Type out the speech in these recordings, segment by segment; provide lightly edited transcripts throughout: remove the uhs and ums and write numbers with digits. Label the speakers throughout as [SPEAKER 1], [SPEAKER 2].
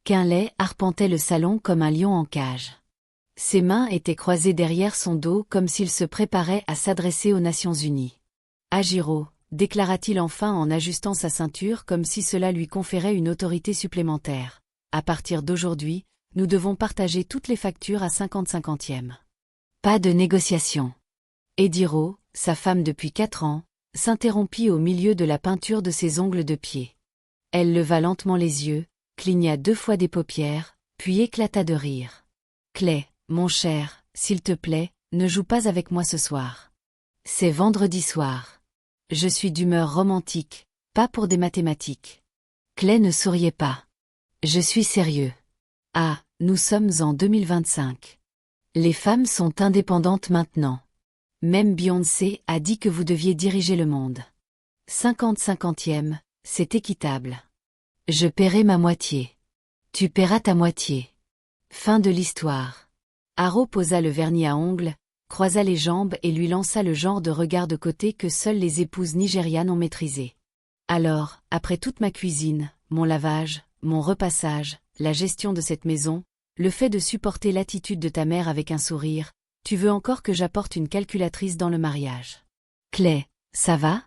[SPEAKER 1] Quinlay arpentait le salon comme un lion en cage. Ses mains étaient croisées derrière son dos comme s'il se préparait à s'adresser aux Nations Unies. « Agiro », déclara-t-il enfin en ajustant sa ceinture comme si cela lui conférait une autorité supplémentaire. « À partir d'aujourd'hui, nous devons partager toutes les factures à 50-50e. Pas de négociation. » Ediro, sa femme depuis 4 ans, s'interrompit au milieu de la peinture de ses ongles de pied. Elle leva lentement les yeux, cligna 2 fois des paupières, puis éclata de rire. « Clay, mon cher, s'il te plaît, ne joue pas avec moi ce soir. C'est vendredi soir. Je suis d'humeur romantique, pas pour des mathématiques. » Clay ne souriait pas. « Je suis sérieux. Ah, nous sommes en 2025. Les femmes sont indépendantes maintenant. Même Beyoncé a dit que vous deviez diriger le monde. 50-50e, c'est équitable. Je paierai ma moitié. Tu paieras ta moitié. Fin de l'histoire. » Haro posa le vernis à ongles, croisa les jambes et lui lança le genre de regard de côté que seules les épouses nigérianes ont maîtrisé. « Alors, après toute ma cuisine, mon lavage, mon repassage, la gestion de cette maison, le fait de supporter l'attitude de ta mère avec un sourire, tu veux encore que j'apporte une calculatrice dans le mariage. » Clay, ça va?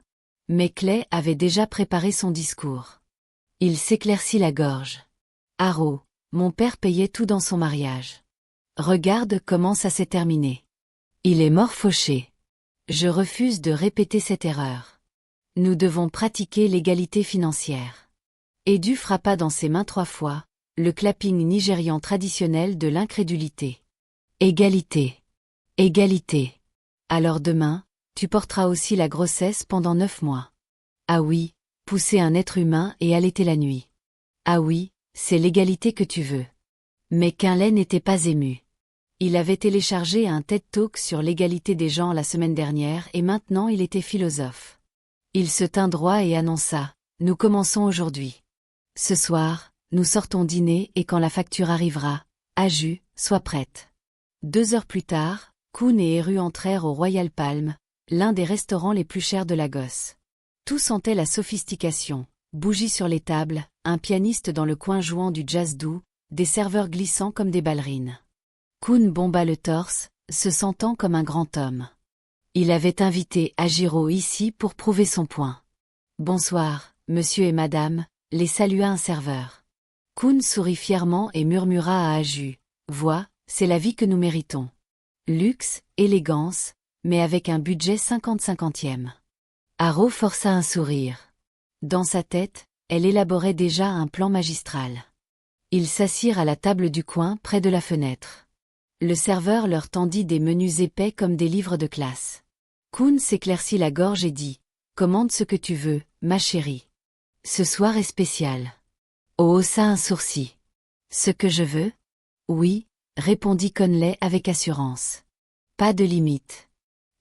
[SPEAKER 1] Mais Clay avait déjà préparé son discours. Il s'éclaircit la gorge. « Haro, mon père payait tout dans son mariage. Regarde comment ça s'est terminé. Il est mort fauché. Je refuse de répéter cette erreur. Nous devons pratiquer l'égalité financière. » Edu frappa dans ses mains 3 fois, le clapping nigérian traditionnel de l'incrédulité. « Égalité. Égalité. Alors demain, tu porteras aussi la grossesse pendant 9 mois. Ah oui, pousser un être humain et allaiter la nuit. Ah oui, c'est l'égalité que tu veux. » Mais Quinlay n'était pas ému. Il avait téléchargé un TED Talk sur l'égalité des genres la semaine dernière et maintenant il était philosophe. Il se tint droit et annonça « Nous commençons aujourd'hui. Ce soir, nous sortons dîner et quand la facture arrivera, Aju, sois prête. » 2 heures plus tard, Koun et Eru entrèrent au Royal Palm, l'un des restaurants les plus chers de Lagos. Tout sentait la sophistication, bougies sur les tables, un pianiste dans le coin jouant du jazz doux, des serveurs glissants comme des ballerines. Koun bomba le torse, se sentant comme un grand homme. Il avait invité Agiro ici pour prouver son point. « Bonsoir, monsieur et madame », les salua un serveur. Koun sourit fièrement et murmura à Aju « Vois, c'est la vie que nous méritons. Luxe, élégance, mais avec un budget 50-50e. » Haro força un sourire. Dans sa tête, elle élaborait déjà un plan magistral. Ils s'assirent à la table du coin près de la fenêtre. Le serveur leur tendit des menus épais comme des livres de classe. Koun s'éclaircit la gorge et dit « Commande ce que tu veux, ma chérie. Ce soir est spécial. » Haussa un sourcil. « Ce que je veux ? » « Oui, » répondit Quinlay avec assurance. « Pas de limite.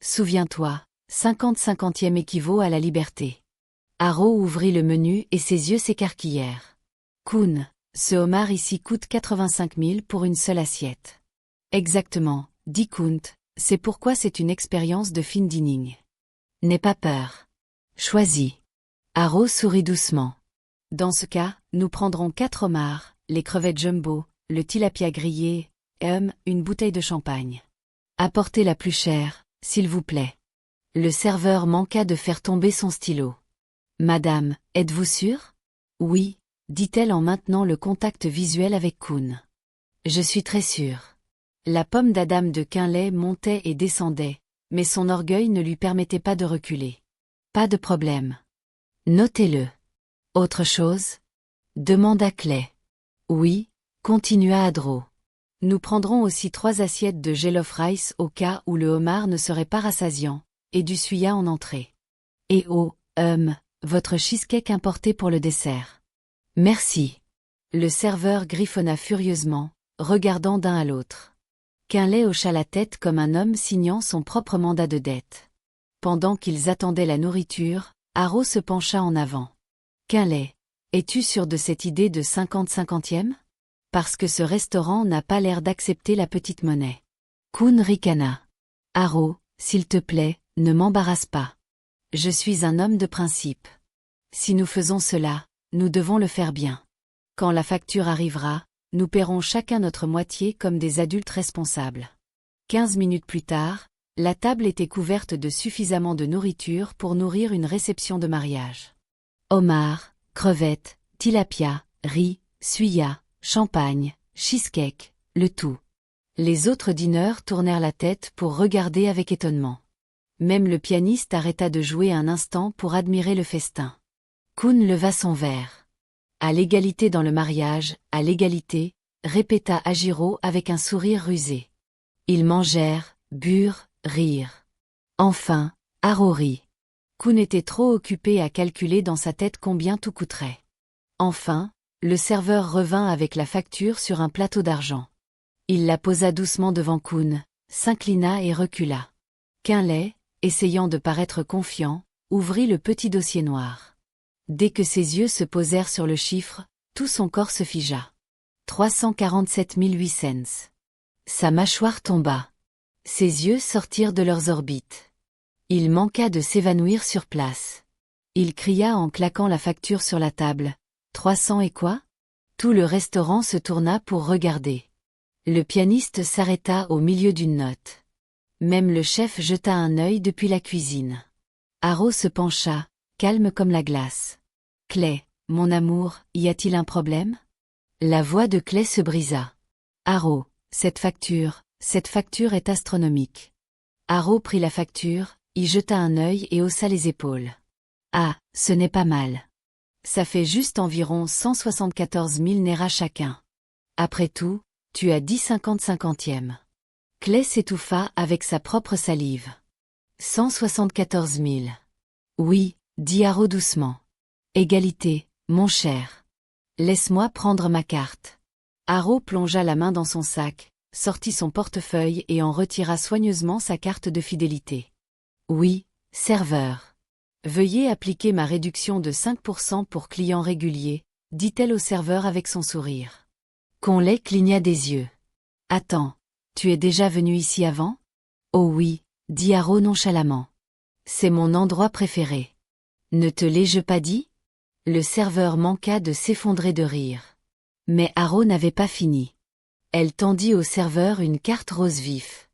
[SPEAKER 1] Souviens-toi, 50-50e équivaut à la liberté. » Haro ouvrit le menu et ses yeux s'écarquillèrent. « Koun, ce homard ici coûte 85 000 pour une seule assiette. » « Exactement, » dit Kunt, « c'est pourquoi c'est une expérience de fine dining. » « N'aie pas peur. Choisis. » Haro sourit doucement. « Dans ce cas, nous prendrons 4 homards, les crevettes jumbo, le tilapia grillé, une bouteille de champagne. Apportez la plus chère, s'il vous plaît. » Le serveur manqua de faire tomber son stylo. « Madame, êtes-vous sûre ? » « Oui, » dit-elle en maintenant le contact visuel avec Koun. « Je suis très sûre. » La pomme d'Adam de Quinlay montait et descendait, mais son orgueil ne lui permettait pas de reculer. « Pas de problème. Notez-le. »« Autre chose ? » demanda Clay. « Oui, » continua Adro. « Nous prendrons aussi 3 assiettes de jollof rice au cas où le homard ne serait pas rassasiant, et du suya en entrée. Et oh, votre cheesecake importé pour le dessert. »« Merci. » Le serveur griffonna furieusement, regardant d'un à l'autre. Quinlay hocha la tête comme un homme signant son propre mandat de dette. Pendant qu'ils attendaient la nourriture, Haro se pencha en avant. « Quinlay, es-tu sûr de cette idée de 50-50e ? Parce que ce restaurant n'a pas l'air d'accepter la petite monnaie. » Koun ricana. « Haro, s'il te plaît, ne m'embarrasse pas. Je suis un homme de principe. Si nous faisons cela, nous devons le faire bien. Quand la facture arrivera, nous paierons chacun notre moitié comme des adultes responsables. 15 minutes plus tard, la table était couverte de suffisamment de nourriture pour nourrir une réception de mariage. Homards, crevettes, tilapia, riz, suya, champagne, cheesecake, le tout. Les autres dîneurs tournèrent la tête pour regarder avec étonnement. Même le pianiste arrêta de jouer un instant pour admirer le festin. Kun leva son verre. À l'égalité dans le mariage, à l'égalité, répéta Hajiro avec un sourire rusé. Ils mangèrent, burent, rirent. Enfin, Haro rit. Kun était trop occupé à calculer dans sa tête combien tout coûterait. Enfin, le serveur revint avec la facture sur un plateau d'argent. Il la posa doucement devant Kun, s'inclina et recula. Quinlay, essayant de paraître confiant, ouvrit le petit dossier noir. Dès que ses yeux se posèrent sur le chiffre, tout son corps se figea. 347 008 cents. Sa mâchoire tomba. Ses yeux sortirent de leurs orbites. Il manqua de s'évanouir sur place. Il cria en claquant la facture sur la table. 300 et quoi? Tout le restaurant se tourna pour regarder. Le pianiste s'arrêta au milieu d'une note. Même le chef jeta un œil depuis la cuisine. Haro se pencha, calme comme la glace. « Clay, mon amour, y a-t-il un problème ?» La voix de Clay se brisa. « Haro, cette facture est astronomique. » Haro prit la facture, y jeta un œil et haussa les épaules. « Ah, ce n'est pas mal. Ça fait juste environ 174 000 néras chacun. Après tout, tu as dit 50 cinquantièmes. » Clay s'étouffa avec sa propre salive. 174 000. Oui, dit Haro doucement. Égalité, mon cher. Laisse-moi prendre ma carte. Haro plongea la main dans son sac, sortit son portefeuille et en retira soigneusement sa carte de fidélité. Oui, serveur. Veuillez appliquer ma réduction de 5% pour clients réguliers, dit-elle au serveur avec son sourire. Conley cligna des yeux. Attends, tu es déjà venu ici avant? Oh oui, dit Haro nonchalamment. C'est mon endroit préféré. Ne te l'ai-je pas dit? Le serveur manqua de s'effondrer de rire. Mais Haro n'avait pas fini. Elle tendit au serveur une carte rose vif.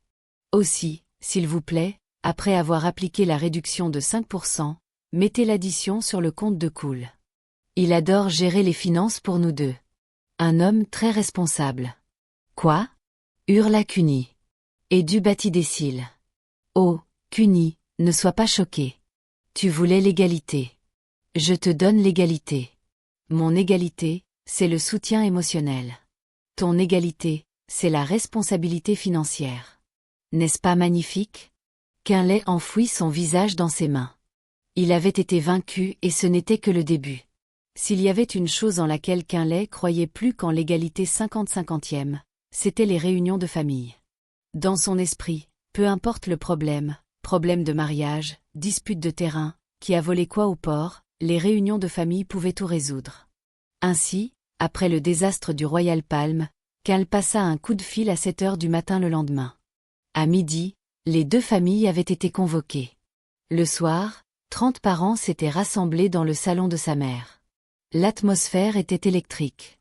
[SPEAKER 1] Aussi, s'il vous plaît, après avoir appliqué la réduction de 5%, mettez l'addition sur le compte de Cool. Il adore gérer les finances pour nous deux. Un homme très responsable. Quoi? Hurla Cuny. Et du battit des cils. Oh, Cuny, ne sois pas choqué. Tu voulais l'égalité. Je te donne l'égalité. Mon égalité, c'est le soutien émotionnel. Ton égalité, c'est la responsabilité financière. N'est-ce pas magnifique? Quinlay enfouit son visage dans ses mains. Il avait été vaincu et ce n'était que le début. S'il y avait une chose en laquelle Quinlay croyait plus qu'en l'égalité 50-50e, c'était les réunions de famille. Dans son esprit, peu importe le problème de mariage, dispute de terrain, qui a volé quoi au port, les réunions de famille pouvaient tout résoudre. Ainsi, après le désastre du Royal Palm, Quinlay passa un coup de fil à 7 heures du matin le lendemain. À midi, les deux familles avaient été convoquées. Le soir, 30 parents s'étaient rassemblés dans le salon de sa mère. L'atmosphère était électrique.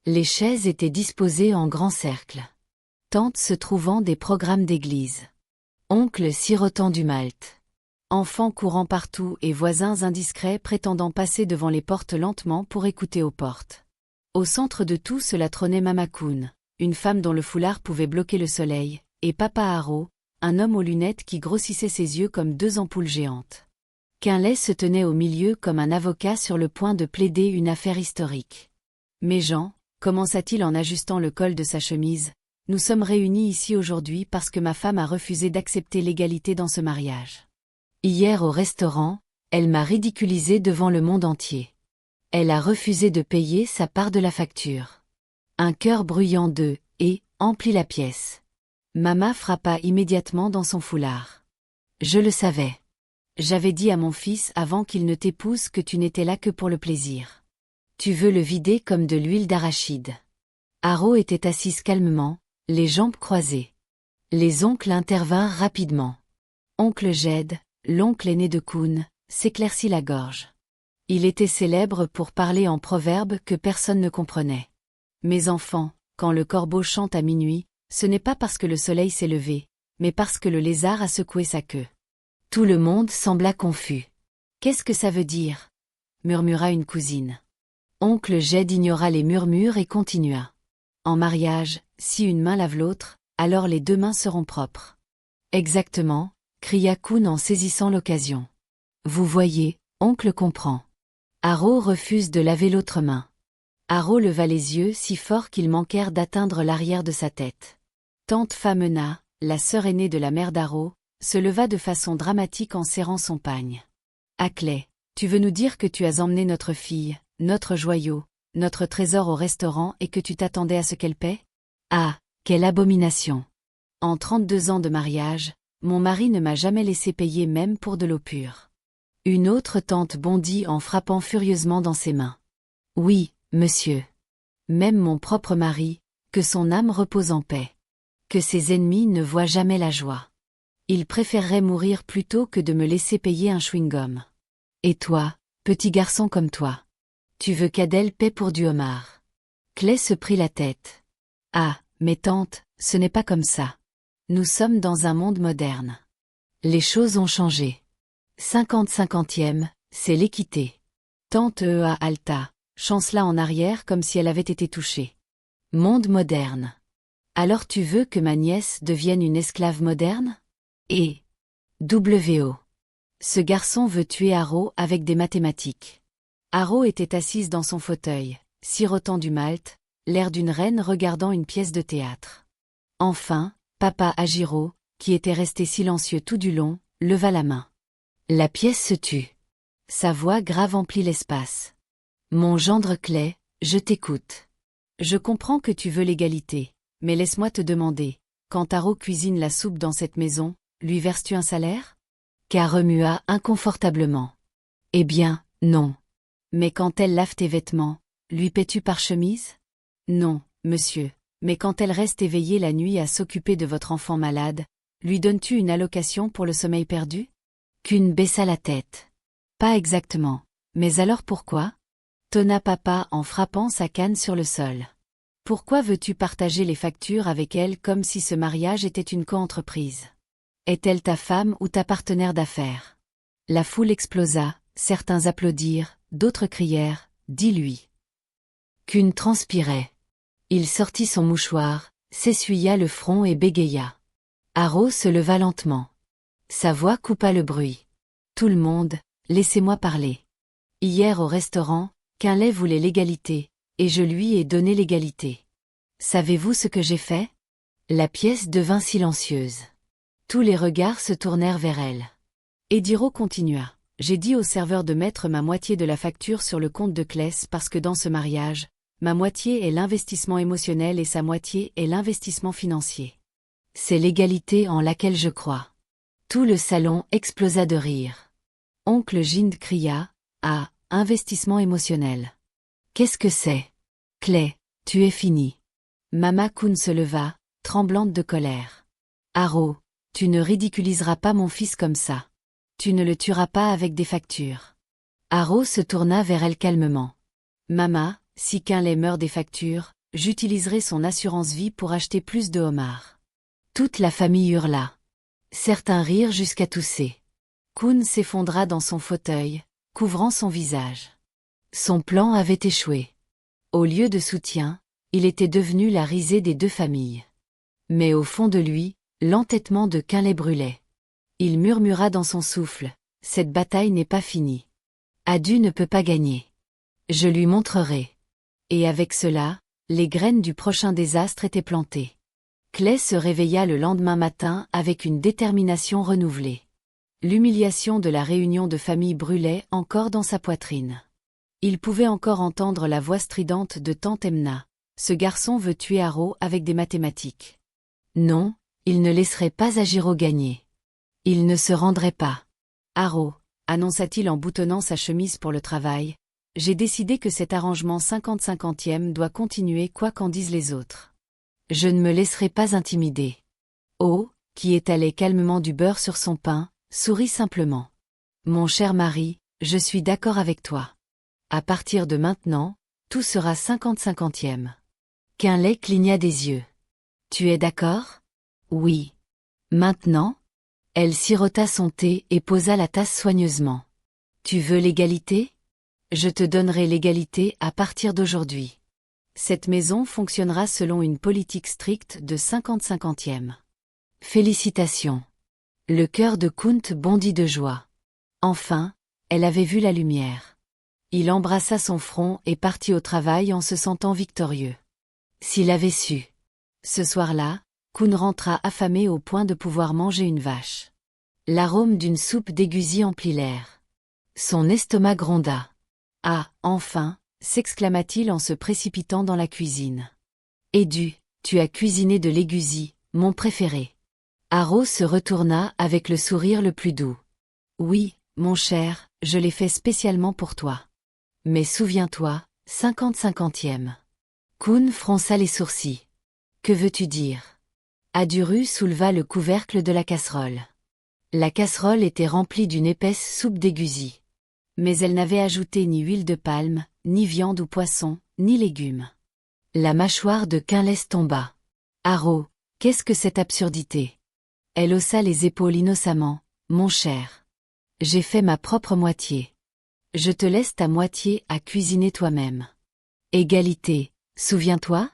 [SPEAKER 1] Les chaises étaient disposées en grand cercle. Tantes se trouvant des programmes d'église. Oncle sirotant du malt. Enfants courant partout et voisins indiscrets prétendant passer devant les portes lentement pour écouter aux portes. Au centre de tout cela trônait Mama Kun, une femme dont le foulard pouvait bloquer le soleil, et Papa Haro, un homme aux lunettes qui grossissait ses yeux comme deux ampoules géantes. Quinlay se tenait au milieu comme un avocat sur le point de plaider une affaire historique. « Mes gens, commença-t-il en ajustant le col de sa chemise, nous sommes réunis ici aujourd'hui parce que ma femme a refusé d'accepter l'égalité dans ce mariage. Hier au restaurant, elle m'a ridiculisé devant le monde entier. Elle a refusé de payer sa part de la facture. Un cœur bruyant de « et » emplit la pièce. Mama frappa immédiatement dans son foulard. Je le savais. J'avais dit à mon fils avant qu'il ne t'épouse que tu n'étais là que pour le plaisir. Tu veux le vider comme de l'huile d'arachide. Haro était assise calmement, les jambes croisées. Les oncles intervinrent rapidement. Oncle Jed, l'oncle aîné de Kun, s'éclaircit la gorge. Il était célèbre pour parler en proverbes que personne ne comprenait. Mes enfants, quand le corbeau chante à minuit, ce n'est pas parce que le soleil s'est levé, mais parce que le lézard a secoué sa queue. Tout le monde sembla confus. Qu'est-ce que ça veut dire? Murmura une cousine. Oncle Jed ignora les murmures et continua. En mariage, si une main lave l'autre, alors les deux mains seront propres. Exactement, cria Kun en saisissant l'occasion. Vous voyez, oncle comprend. Haro refuse de laver l'autre main. Haro leva les yeux si fort qu'ils manquèrent d'atteindre l'arrière de sa tête. Tante Famena, la sœur aînée de la mère d'Haro, se leva de façon dramatique en serrant son pagne. Ackley, tu veux nous dire que tu as emmené notre fille, notre joyau, notre trésor au restaurant et que tu t'attendais à ce qu'elle paie? Ah, quelle abomination! En 32 ans de mariage, mon mari ne m'a jamais laissé payer même pour de l'eau pure. Une autre tante bondit en frappant furieusement dans ses mains. Oui, monsieur. Même mon propre mari, que son âme repose en paix. Que ses ennemis ne voient jamais la joie. Il préférerait mourir plutôt que de me laisser payer un chewing-gum. Et toi, petit garçon comme toi? Tu veux qu'Adèle paie pour du homard? Clay se prit la tête. Ah, mais tante, ce n'est pas comme ça. Nous sommes dans un monde moderne. Les choses ont changé. 50-50e, c'est l'équité. Tante Ea Alta, chancela en arrière comme si elle avait été touchée. Monde moderne. Alors tu veux que ma nièce devienne une esclave moderne? Et W.O. Ce garçon veut tuer Haro avec des mathématiques. Haro était assise dans son fauteuil, sirotant du malt, l'air d'une reine regardant une pièce de théâtre. Enfin, papa Hajiro, qui était resté silencieux tout du long, leva la main. La pièce se tut. Sa voix grave emplit l'espace. Mon gendre Clay, je t'écoute. Je comprends que tu veux l'égalité, mais laisse-moi te demander, quand Haro cuisine la soupe dans cette maison, lui verses-tu un salaire? Car remua inconfortablement. Eh bien, non. Mais quand elle lave tes vêtements, lui paies-tu par chemise? Non, monsieur, mais quand elle reste éveillée la nuit à s'occuper de votre enfant malade, lui donnes-tu une allocation pour le sommeil perdu? Kun baissa la tête. Pas exactement. Mais alors pourquoi? Tonna papa en frappant sa canne sur le sol. Pourquoi veux-tu partager les factures avec elle comme si ce mariage était une coentreprise? Est-elle ta femme ou ta partenaire d'affaires? La foule explosa, certains applaudirent, d'autres crièrent, dis-lui. Kun transpirait. Il sortit son mouchoir, s'essuya le front et bégaya. Haro se leva lentement. Sa voix coupa le bruit. Tout le monde, laissez-moi parler. Hier au restaurant, Quinlay voulait l'égalité, et je lui ai donné l'égalité. Savez-vous ce que j'ai fait? La pièce devint silencieuse. Tous les regards se tournèrent vers elle. Ediro continua. J'ai dit au serveur de mettre ma moitié de la facture sur le compte de Kless parce que dans ce mariage, ma moitié est l'investissement émotionnel et sa moitié est l'investissement financier. C'est l'égalité en laquelle je crois. Tout le salon explosa de rire. Oncle Jind cria, « Ah, investissement émotionnel. Qu'est-ce que c'est? Clay, tu es fini. » Mama Kun se leva, tremblante de colère. « Haro, tu ne ridiculiseras pas mon fils comme ça. Tu ne le tueras pas avec des factures. » Haro se tourna vers elle calmement. « Mama, si Quinlay meurt des factures, j'utiliserai son assurance vie pour acheter plus de homards. » Toute la famille hurla. Certains rirent jusqu'à tousser. Kun s'effondra dans son fauteuil, couvrant son visage. Son plan avait échoué. Au lieu de soutien, il était devenu la risée des deux familles. Mais au fond de lui, l'entêtement de Quinlay brûlait. Il murmura dans son souffle, « Cette bataille n'est pas finie. Adu ne peut pas gagner. Je lui montrerai. » Et avec cela, les graines du prochain désastre étaient plantées. Clay se réveilla le lendemain matin avec une détermination renouvelée. L'humiliation de la réunion de famille brûlait encore dans sa poitrine. Il pouvait encore entendre la voix stridente de tante Emna. Ce garçon veut tuer Haro avec des mathématiques. Non, il ne laisserait pas Hajiro gagner. Il ne se rendrait pas. Haro, annonça-t-il en boutonnant sa chemise pour le travail, j'ai décidé que cet arrangement 50-50e doit continuer quoi qu'en disent les autres. Je ne me laisserai pas intimider. Oh, qui étalait calmement du beurre sur son pain, sourit simplement. Mon cher mari, je suis d'accord avec toi. À partir de maintenant, tout sera 50-50e. Quinlay cligna des yeux. Tu es d'accord? Oui. Maintenant? Elle sirota son thé et posa la tasse soigneusement. Tu veux l'égalité? Je te donnerai l'égalité à partir d'aujourd'hui. Cette maison fonctionnera selon une politique stricte de 50-50e. Félicitations. Le cœur de Kunt bondit de joie. Enfin, elle avait vu la lumière. Il embrassa son front et partit au travail en se sentant victorieux. S'il avait su. Ce soir-là, Kun rentra affamé au point de pouvoir manger une vache. L'arôme d'une soupe d'égusie emplit l'air. Son estomac gronda. Ah, enfin, s'exclama-t-il en se précipitant dans la cuisine. Edu, tu as cuisiné de l'égusie, mon préféré. Haro se retourna avec le sourire le plus doux. Oui, mon cher, je l'ai fait spécialement pour toi. Mais souviens-toi, 50-50e. Kun fronça les sourcils. Que veux-tu dire? Aduru souleva le couvercle de la casserole. La casserole était remplie d'une épaisse soupe d'égusie. Mais elle n'avait ajouté ni huile de palme, ni viande ou poisson, ni légumes. La mâchoire de Quinlay tomba. Haro, qu'est-ce que cette absurdité? Elle haussa les épaules innocemment. Mon cher. J'ai fait ma propre moitié. Je te laisse ta moitié à cuisiner toi-même. Égalité, souviens-toi?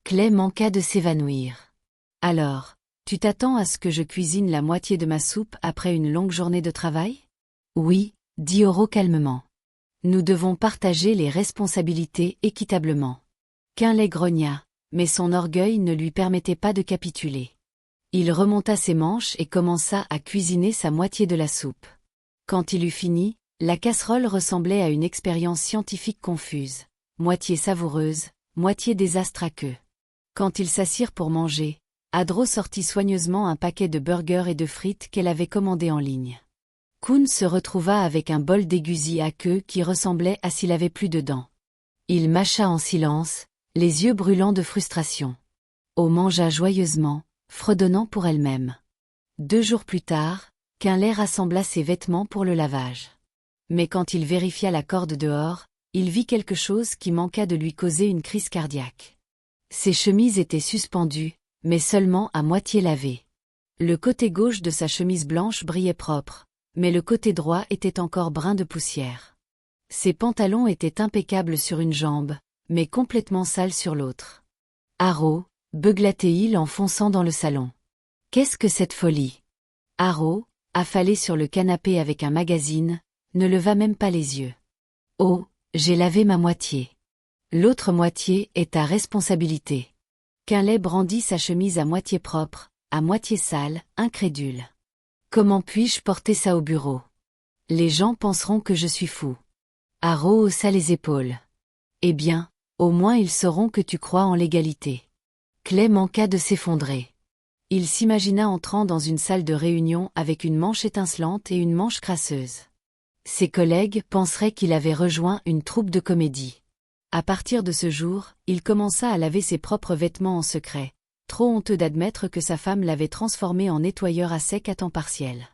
[SPEAKER 1] Clay manqua de s'évanouir. Alors, tu t'attends à ce que je cuisine la moitié de ma soupe après une longue journée de travail? Oui, dit Haro calmement. Nous devons partager les responsabilités équitablement. Quinlay grogna, mais son orgueil ne lui permettait pas de capituler. Il remonta ses manches et commença à cuisiner sa moitié de la soupe. Quand il eut fini, la casserole ressemblait à une expérience scientifique confuse, moitié savoureuse, moitié désastre à queue. Quand ils s'assirent pour manger, Adro sortit soigneusement un paquet de burgers et de frites qu'elle avait commandé en ligne. Kun se retrouva avec un bol d'égusie à queue qui ressemblait à s'il avait plus de dents. Il mâcha en silence, les yeux brûlants de frustration. O mangea joyeusement, fredonnant pour elle-même. 2 jours plus tard, Quinlay rassembla ses vêtements pour le lavage. Mais quand il vérifia la corde dehors, il vit quelque chose qui manqua de lui causer une crise cardiaque. Ses chemises étaient suspendues, mais seulement à moitié lavées. Le côté gauche de sa chemise blanche brillait propre, mais le côté droit était encore brun de poussière. Ses pantalons étaient impeccables sur une jambe, mais complètement sales sur l'autre. Haro, beugla-t-il en fonçant dans le salon. Qu'est-ce que cette folie? Haro, affalé sur le canapé avec un magazine, ne leva même pas les yeux. Oh, j'ai lavé ma moitié. L'autre moitié est ta responsabilité. Quinlay brandit sa chemise à moitié propre, à moitié sale, incrédule. Comment puis-je porter ça au bureau? Les gens penseront que je suis fou. Haro haussa les épaules. Eh bien, au moins ils sauront que tu crois en l'égalité. Clay manqua de s'effondrer. Il s'imagina entrant dans une salle de réunion avec une manche étincelante et une manche crasseuse. Ses collègues penseraient qu'il avait rejoint une troupe de comédie. À partir de ce jour, il commença à laver ses propres vêtements en secret, trop honteux d'admettre que sa femme l'avait transformé en nettoyeur à sec à temps partiel.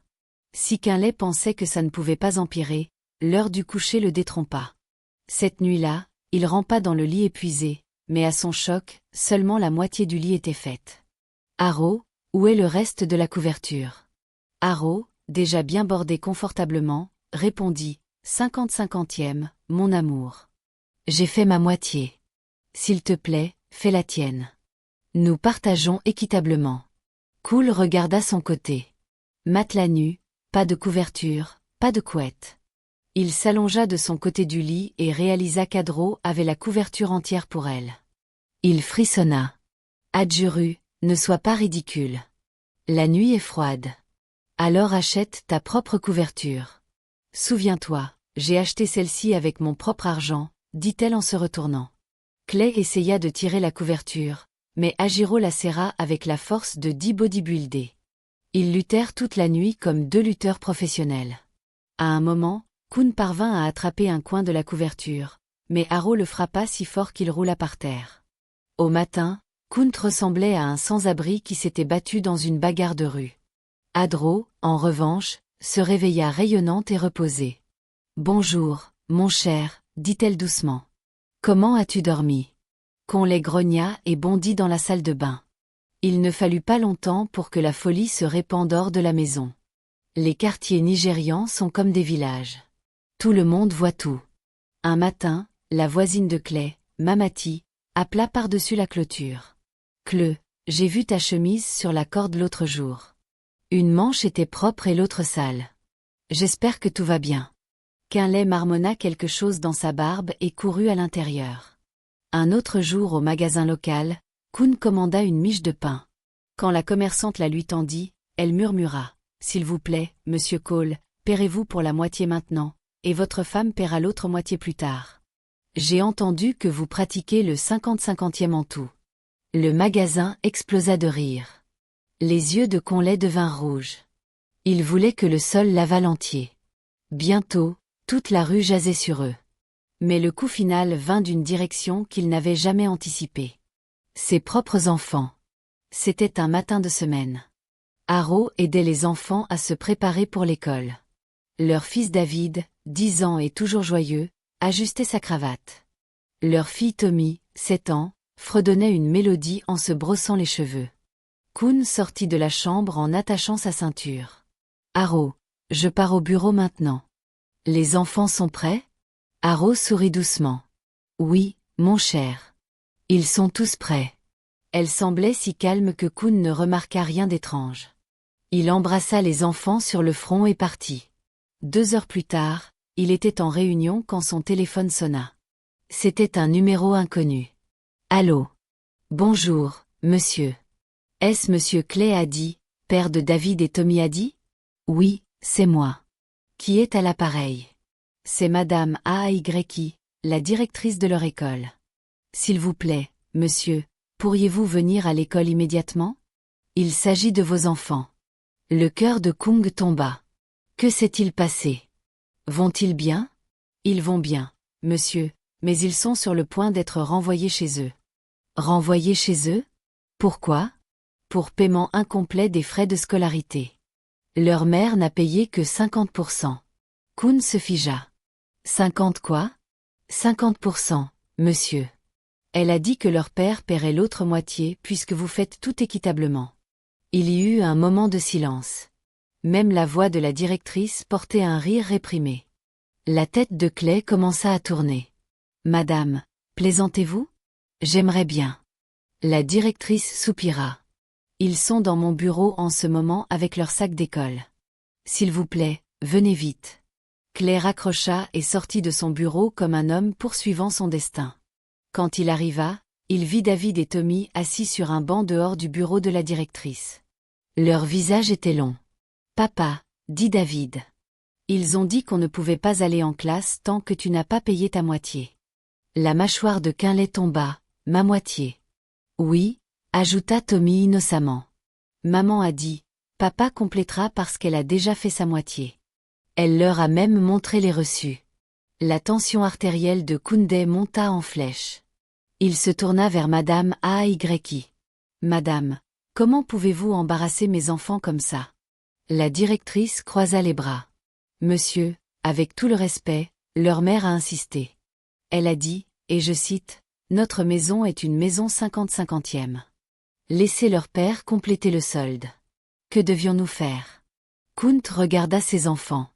[SPEAKER 1] Si Quinlay pensait que ça ne pouvait pas empirer, l'heure du coucher le détrompa. Cette nuit-là, il rampa dans le lit épuisé, mais à son choc, seulement la moitié du lit était faite. Haro, où est le reste de la couverture? Haro, déjà bien bordé confortablement, répondit, 50-50e, mon amour. J'ai fait ma moitié. S'il te plaît, fais la tienne. Nous partageons équitablement. Cool regarda son côté. Matelas nu, pas de couverture, pas de couette. Il s'allongea de son côté du lit et réalisa qu'Adro avait la couverture entière pour elle. Il frissonna. Adjuru, ne sois pas ridicule. La nuit est froide. Alors achète ta propre couverture. Souviens-toi, j'ai acheté celle-ci avec mon propre argent, dit-elle en se retournant. Clay essaya de tirer la couverture, mais Hajiro la serra avec la force de 10 bodybuildés. Ils luttèrent toute la nuit comme 2 lutteurs professionnels. À un moment, Kun parvint à attraper un coin de la couverture, mais Haro le frappa si fort qu'il roula par terre. Au matin, Kunt ressemblait à un sans-abri qui s'était battu dans une bagarre de rue. Adro, en revanche, se réveilla rayonnante et reposée. « Bonjour, mon cher », dit-elle doucement. « Comment as-tu dormi ? Conley grogna et bondit dans la salle de bain. Il ne fallut pas longtemps pour que la folie se répande hors de la maison. Les quartiers nigérians sont comme des villages. Tout le monde voit tout. Un matin, la voisine de Clay, Mamati, appela par-dessus la clôture. « Cleu, j'ai vu ta chemise sur la corde l'autre jour. Une manche était propre et l'autre sale. J'espère que tout va bien. » Conley marmonna quelque chose dans sa barbe et courut à l'intérieur. Un autre jour au magasin local, Kun commanda une miche de pain. Quand la commerçante la lui tendit, elle murmura. « S'il vous plaît, monsieur Cole, paierez-vous pour la moitié maintenant, et votre femme paiera l'autre moitié plus tard. J'ai entendu que vous pratiquez le 50-50e en tout. » Le magasin explosa de rire. Les yeux de Conley devinrent rouges. Il voulait que le sol l'avalent entier. Bientôt, toute la rue jasait sur eux. Mais le coup final vint d'une direction qu'il n'avait jamais anticipée. Ses propres enfants. C'était un matin de semaine. Haro aidait les enfants à se préparer pour l'école. Leur fils David, 10 ans et toujours joyeux, ajustait sa cravate. Leur fille Tommy, 7 ans, fredonnait une mélodie en se brossant les cheveux. Kun sortit de la chambre en attachant sa ceinture. « Haro, je pars au bureau maintenant. Les enfants sont prêts ?» Haro sourit doucement. « Oui, mon cher. Ils sont tous prêts. » Elle semblait si calme que Kun ne remarqua rien d'étrange. Il embrassa les enfants sur le front et partit. 2 heures plus tard, il était en réunion quand son téléphone sonna. C'était un numéro inconnu. « Allô. Bonjour, monsieur. Est-ce monsieur Clay Haddy, père de David et Tommy Haddy ? Oui, c'est moi. Qui est à l'appareil ? C'est madame Aaygreki, la directrice de leur école. S'il vous plaît, monsieur, pourriez-vous venir à l'école immédiatement ? Il s'agit de vos enfants. » Le cœur de Kung tomba. Que s'est-il passé ? Vont-ils bien ? Ils vont bien, monsieur, mais ils sont sur le point d'être renvoyés chez eux. Renvoyés chez eux ? Pourquoi ? Pour paiement incomplet des frais de scolarité. Leur mère n'a payé que 50%. Kun se figea. 50 quoi ? 50%, monsieur. Elle a dit que leur père paierait l'autre moitié puisque vous faites tout équitablement. Il y eut un moment de silence. Même la voix de la directrice portait un rire réprimé. La tête de Clay commença à tourner. « Madame, plaisantez-vous ? J'aimerais bien. » La directrice soupira. « Ils sont dans mon bureau en ce moment avec leur sac d'école. S'il vous plaît, venez vite. » Clay raccrocha et sortit de son bureau comme un homme poursuivant son destin. Quand il arriva, il vit David et Tommy assis sur un banc dehors du bureau de la directrice. Leurs visages étaient longs. « Papa, » dit David. « Ils ont dit qu'on ne pouvait pas aller en classe tant que tu n'as pas payé ta moitié. » La mâchoire de Conley tomba. « Ma moitié. »« Oui, » ajouta Tommy innocemment. « Maman a dit, papa complétera parce qu'elle a déjà fait sa moitié. » Elle leur a même montré les reçus. La tension artérielle de Kunde monta en flèche. Il se tourna vers madame Aaygreki. « Madame, comment pouvez-vous embarrasser mes enfants comme ça ?» La directrice croisa les bras. « Monsieur, avec tout le respect, leur mère a insisté. Elle a dit, et je cite, « Notre maison est une maison 50-50e. Laissez leur père compléter le solde. » Que devions-nous faire ? Kunt regarda ses enfants.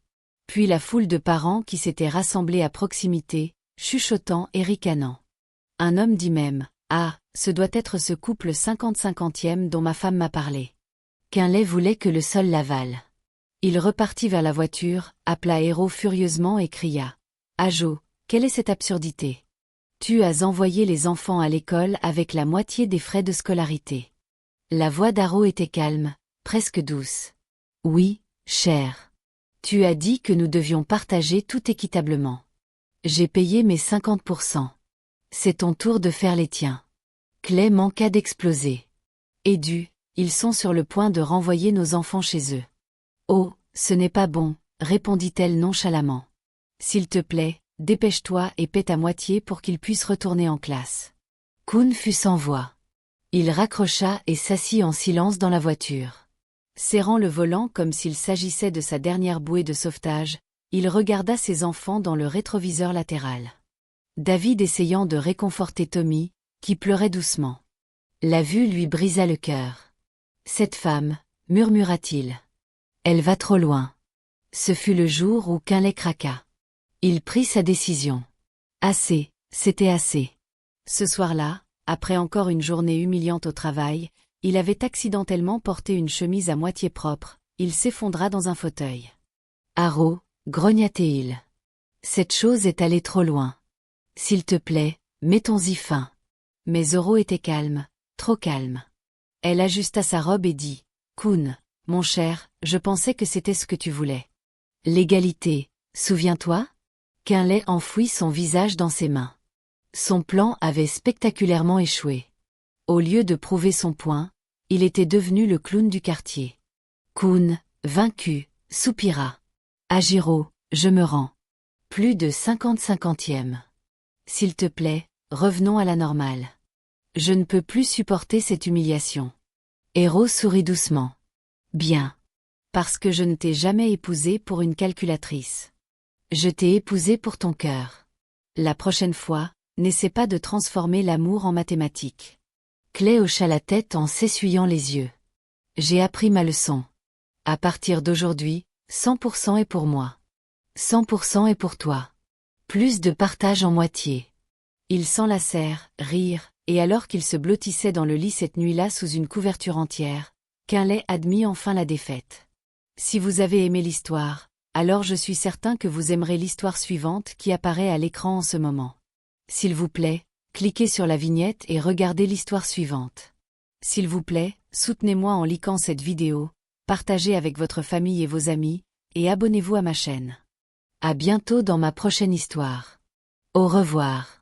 [SPEAKER 1] Puis la foule de parents qui s'étaient rassemblés à proximité, chuchotant et ricanant. Un homme dit même, « Ah, ce doit être ce couple 50-50e dont ma femme m'a parlé. » Conley voulait que le sol l'avale. Il repartit vers la voiture, appela Hero furieusement et cria, « Ajo, quelle est cette absurdité ? Tu as envoyé les enfants à l'école avec la moitié des frais de scolarité. » La voix d'Haro était calme, presque douce. « Oui, cher. Tu as dit que nous devions partager tout équitablement. J'ai payé mes 50%. C'est ton tour de faire les tiens. » Clay manqua d'exploser. « Edu, ils sont sur le point de renvoyer nos enfants chez eux. »« Oh, ce n'est pas bon, » répondit-elle nonchalamment. « S'il te plaît, dépêche-toi et paie ta moitié pour qu'ils puissent retourner en classe. » Kun fut sans voix. Il raccrocha et s'assit en silence dans la voiture. Serrant le volant comme s'il s'agissait de sa dernière bouée de sauvetage, il regarda ses enfants dans le rétroviseur latéral. David essayant de réconforter Tommy, qui pleurait doucement. La vue lui brisa le cœur. Cette femme, murmura-t-il. Elle va trop loin. Ce fut le jour où Quinlay craqua. Il prit sa décision. Assez, c'était assez. Ce soir-là, après encore une journée humiliante au travail, il avait accidentellement porté une chemise à moitié propre, il s'effondra dans un fauteuil. Haro, grogna-t-il. Cette chose est allée trop loin. S'il te plaît, mettons-y fin. Mais Zoro était calme, trop calme. Elle ajusta sa robe et dit, Kun, mon cher, je pensais que c'était ce que tu voulais. L'égalité, souviens-toi? Quinlay enfouit son visage dans ses mains. Son plan avait spectaculairement échoué. Au lieu de prouver son point, il était devenu le clown du quartier. Kun, vaincu, soupira. Hajiro, je me rends. Plus de 50-50e. S'il te plaît, revenons à la normale. Je ne peux plus supporter cette humiliation. Hero sourit doucement. Bien. Parce que je ne t'ai jamais épousé pour une calculatrice. Je t'ai épousé pour ton cœur. La prochaine fois, n'essaie pas de transformer l'amour en mathématiques. Clay hocha la tête en s'essuyant les yeux. J'ai appris ma leçon. À partir d'aujourd'hui, 100% est pour moi. 100% est pour toi. Plus de partage en moitié. Ils s'enlacèrent, rirent, et alors qu'ils se blottissaient dans le lit cette nuit-là sous une couverture entière, Quinlay admit enfin la défaite. Si vous avez aimé l'histoire, alors je suis certain que vous aimerez l'histoire suivante qui apparaît à l'écran en ce moment. S'il vous plaît, cliquez sur la vignette et regardez l'histoire suivante. S'il vous plaît, soutenez-moi en likant cette vidéo, partagez avec votre famille et vos amis, et abonnez-vous à ma chaîne. À bientôt dans ma prochaine histoire. Au revoir.